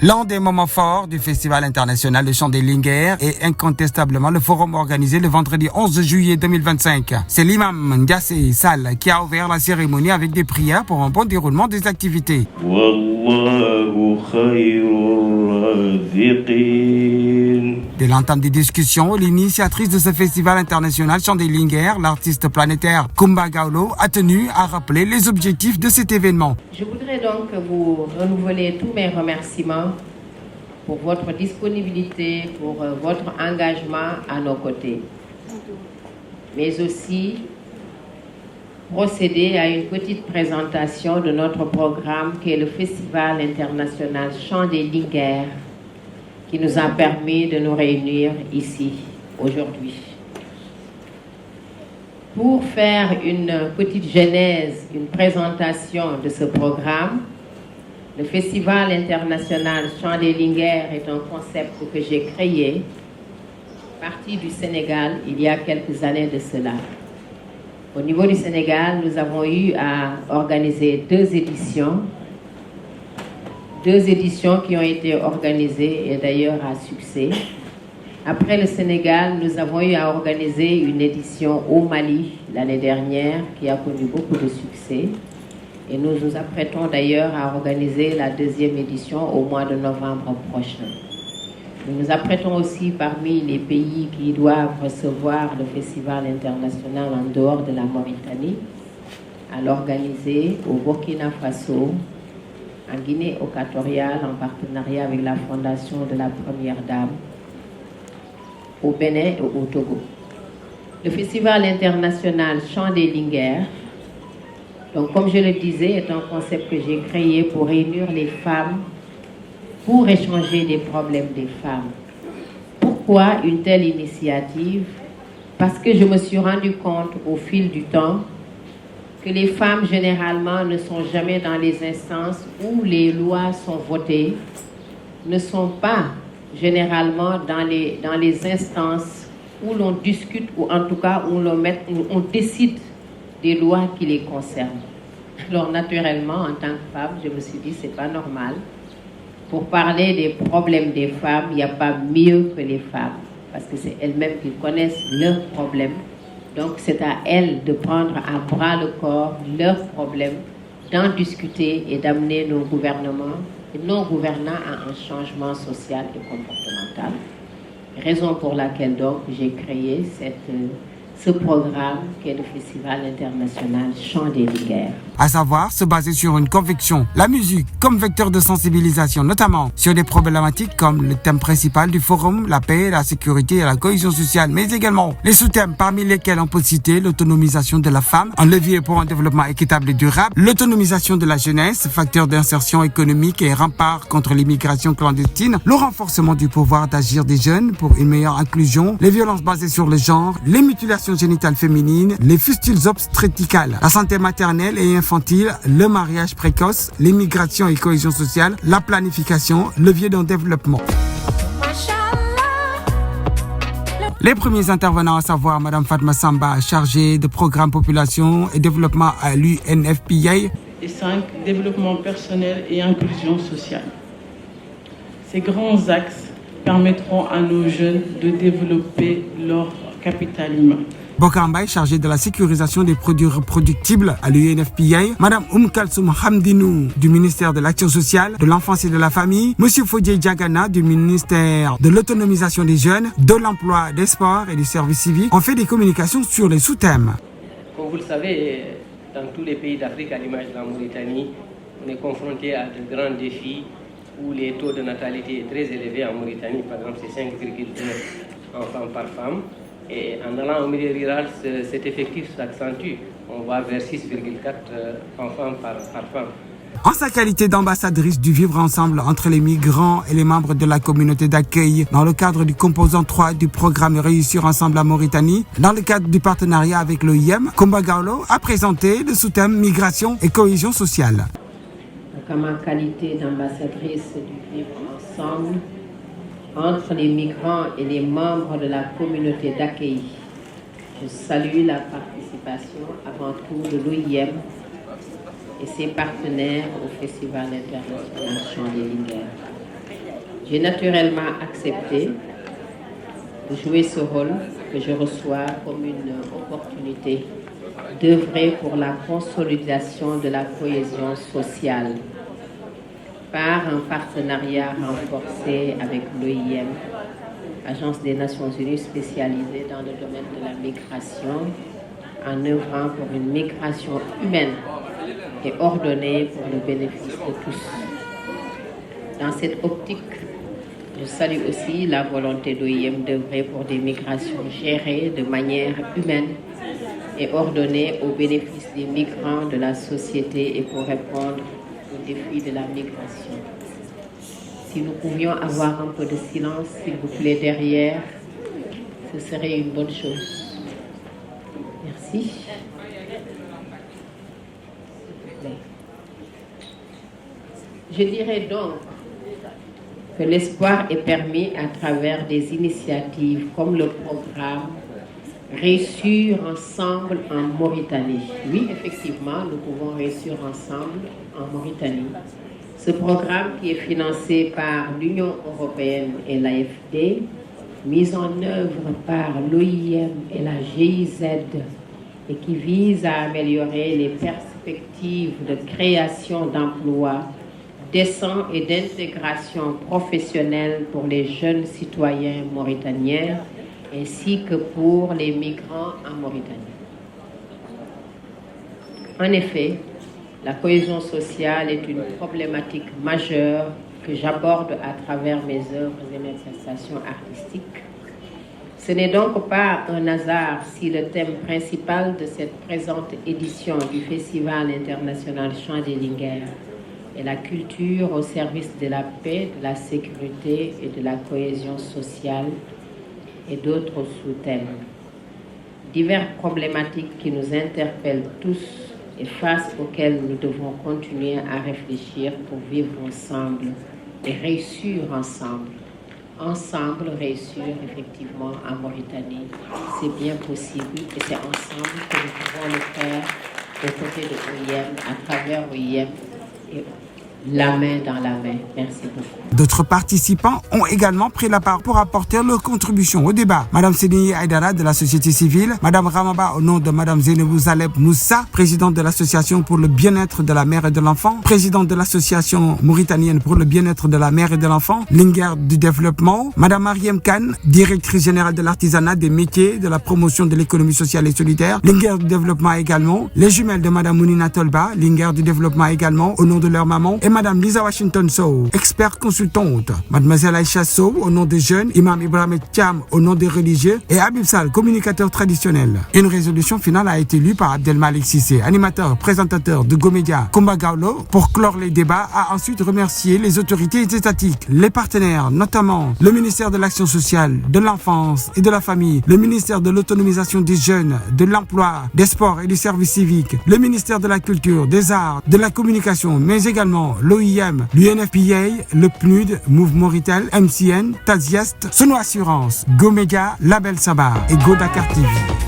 L'un des moments forts du Festival international de chant des Linguères est incontestablement le forum organisé le vendredi 11 juillet 2025. C'est l'imam Ndiassé Sall qui a ouvert la cérémonie avec des prières pour un bon déroulement des activités. Dès l'entame des discussions, l'initiatrice de ce festival international chant des Linguères, l'artiste planétaire Kumba Gawlo, a tenu à rappeler les objectifs de cet événement. Je voudrais donc vous renouveler tous mes remerciements pour votre disponibilité, pour votre engagement à nos côtés. Mais aussi procéder à une petite présentation de notre programme qui est le Festival international chant des Linguères, qui nous a permis de nous réunir ici aujourd'hui. Pour faire une petite genèse, une présentation de ce programme, le Festival international chant des Linguères est un concept que j'ai créé, parti du Sénégal il y a quelques années de cela. Au niveau du Sénégal, nous avons eu à organiser deux éditions qui ont été organisées et d'ailleurs à succès. Après le Sénégal, nous avons eu à organiser une édition au Mali l'année dernière qui a connu beaucoup de succès. Et nous nous apprêtons d'ailleurs à organiser la deuxième édition au mois de novembre prochain. Nous nous apprêtons aussi parmi les pays qui doivent recevoir le Festival international en dehors de la Mauritanie à l'organiser au Burkina Faso, en Guinée équatoriale en partenariat avec la Fondation de la Première Dame, au Bénin et au Togo. Le Festival international chant des Linguères, donc comme je le disais, est un concept que j'ai créé pour réunir les femmes, pour échanger des problèmes des femmes. Pourquoi une telle initiative? Parce que je me suis rendu compte au fil du temps que les femmes généralement ne sont jamais dans les instances où les lois sont votées, ne sont pas généralement dans les instances où l'on discute ou en tout cas où on décide des lois qui les concernent. Alors naturellement, en tant que femme, je me suis dit c'est pas normal. Pour parler des problèmes des femmes, il n'y a pas mieux que les femmes parce que c'est elles-mêmes qui connaissent leurs problèmes. Donc c'est à elles de prendre à bras le corps leurs problèmes, d'en discuter et d'amener nos gouvernements et nos gouvernants à un changement social et comportemental. Raison pour laquelle donc j'ai créé ce programme qui est le Festival international chant des Linguères. À savoir se baser sur une conviction, la musique comme vecteur de sensibilisation, notamment sur des problématiques comme le thème principal du forum, la paix, la sécurité et la cohésion sociale, mais également les sous-thèmes parmi lesquels on peut citer l'autonomisation de la femme, un levier pour un développement équitable et durable, l'autonomisation de la jeunesse, facteur d'insertion économique et rempart contre l'immigration clandestine, le renforcement du pouvoir d'agir des jeunes pour une meilleure inclusion, les violences basées sur le genre, les mutilations génitales féminines, les fistules obstétricales, la santé maternelle et infantile, le mariage précoce, l'immigration et cohésion sociale, la planification, levier d'un développement. Les premiers intervenants, à savoir Mme Fatma Samba, chargée de programme population et développement à l'UNFPA. Et 5, développement personnel et inclusion sociale. Ces grands axes permettront à nos jeunes de développer leur capital humain. Bokambay, chargé de la sécurisation des produits reproductibles à l'UNFPA, Mme Kalsoum Hamdinou du ministère de l'Action sociale, de l'enfance et de la famille, M. Fodje Diagana du ministère de l'autonomisation des jeunes, de l'emploi, des sports et des services civiques ont fait des communications sur les sous-thèmes. Comme vous le savez, dans tous les pays d'Afrique, à l'image de la Mauritanie, on est confronté à de grands défis où les taux de natalité est très élevé en Mauritanie. Par exemple, c'est 5,2 enfants par femme. Et en allant au milieu rural, cet effectif s'accentue. On va vers 6,4 enfants par femme. En sa qualité d'ambassadrice du vivre ensemble entre les migrants et les membres de la communauté d'accueil, dans le cadre du composant 3 du programme Réussir ensemble en Mauritanie, dans le cadre du partenariat avec l'OIM, Kumba Gawlo a présenté le sous-thème migration et cohésion sociale. Donc, en ma qualité d'ambassadrice du vivre ensemble, entre les migrants et les membres de la communauté d'accueil, je salue la participation avant tout de l'OIM et ses partenaires au Festival international chant des Linguères. J'ai naturellement accepté de jouer ce rôle que je reçois comme une opportunité d'œuvrer pour la consolidation de la cohésion sociale par un partenariat renforcé avec l'OIM, Agence des Nations Unies spécialisée dans le domaine de la migration, en œuvrant pour une migration humaine et ordonnée pour le bénéfice de tous. Dans cette optique, je salue aussi la volonté d'OIM d'œuvrer pour des migrations gérées de manière humaine et ordonnée au bénéfice des migrants de la société et pour répondre aux défis de la migration. Si nous pouvions avoir un peu de silence, s'il vous plaît, derrière, ce serait une bonne chose. Merci. Je dirais donc que l'espoir est permis à travers des initiatives comme le programme Réussir ensemble en Mauritanie. Oui, effectivement, nous pouvons réussir ensemble en Mauritanie. Ce programme qui est financé par l'Union européenne et l'AFD, mis en œuvre par l'OIM et la GIZ et qui vise à améliorer les perspectives de création d'emplois décents et d'intégration professionnelle pour les jeunes citoyens mauritaniens ainsi que pour les migrants en Mauritanie. En effet, la cohésion sociale est une problématique majeure que j'aborde à travers mes œuvres et mes prestations artistiques. Ce n'est donc pas un hasard si le thème principal de cette présente édition du Festival international Chant des Linguères est la culture au service de la paix, de la sécurité et de la cohésion sociale et d'autres sous-thèmes. Diverses problématiques qui nous interpellent tous et face auxquelles nous devons continuer à réfléchir pour vivre ensemble et réussir ensemble. Ensemble, réussir effectivement en Mauritanie, c'est bien possible et c'est ensemble que nous pouvons le faire aux côtés de l'OIM, à travers l'OIM et la main dans la main. Merci beaucoup. D'autres participants ont également pris la parole pour apporter leur contribution au débat. Madame Séni Aïdara de la société civile, Madame Ramaba au nom de Madame Zenebou Zaleb Moussa, présidente de l'association pour le bien-être de la mère et de l'enfant, présidente de l'association mauritanienne pour le bien-être de la mère et de l'enfant, Linguère du développement, Madame Mariem Khan, directrice générale de l'artisanat, des métiers, de la promotion de l'économie sociale et solidaire, Linguère du développement également, les jumelles de Madame Mounina Tolba, Linguère du développement également, au nom de leur maman, et Madame Lisa Washington Sow, expert consultante, Mademoiselle Aïcha Sow au nom des jeunes, Imam Ibrahim Thiam au nom des religieux et Habib Sall, communicateur traditionnel. Une résolution finale a été lue par Abdelmalik Sissé, animateur, présentateur de Gomédia Kumba Gawlo. Pour clore les débats, a ensuite remercié les autorités étatiques, les partenaires, notamment le ministère de l'Action sociale, de l'enfance et de la famille, le ministère de l'autonomisation des jeunes, de l'emploi, des sports et du service civique, le ministère de la culture, des arts, de la communication, mais également l'OIM, l'UNFPA, le PNUD, Mouvement Retail, MCN, Taziest, Sono Assurance, Gomédia, Label Sabar et Go Dakar TV.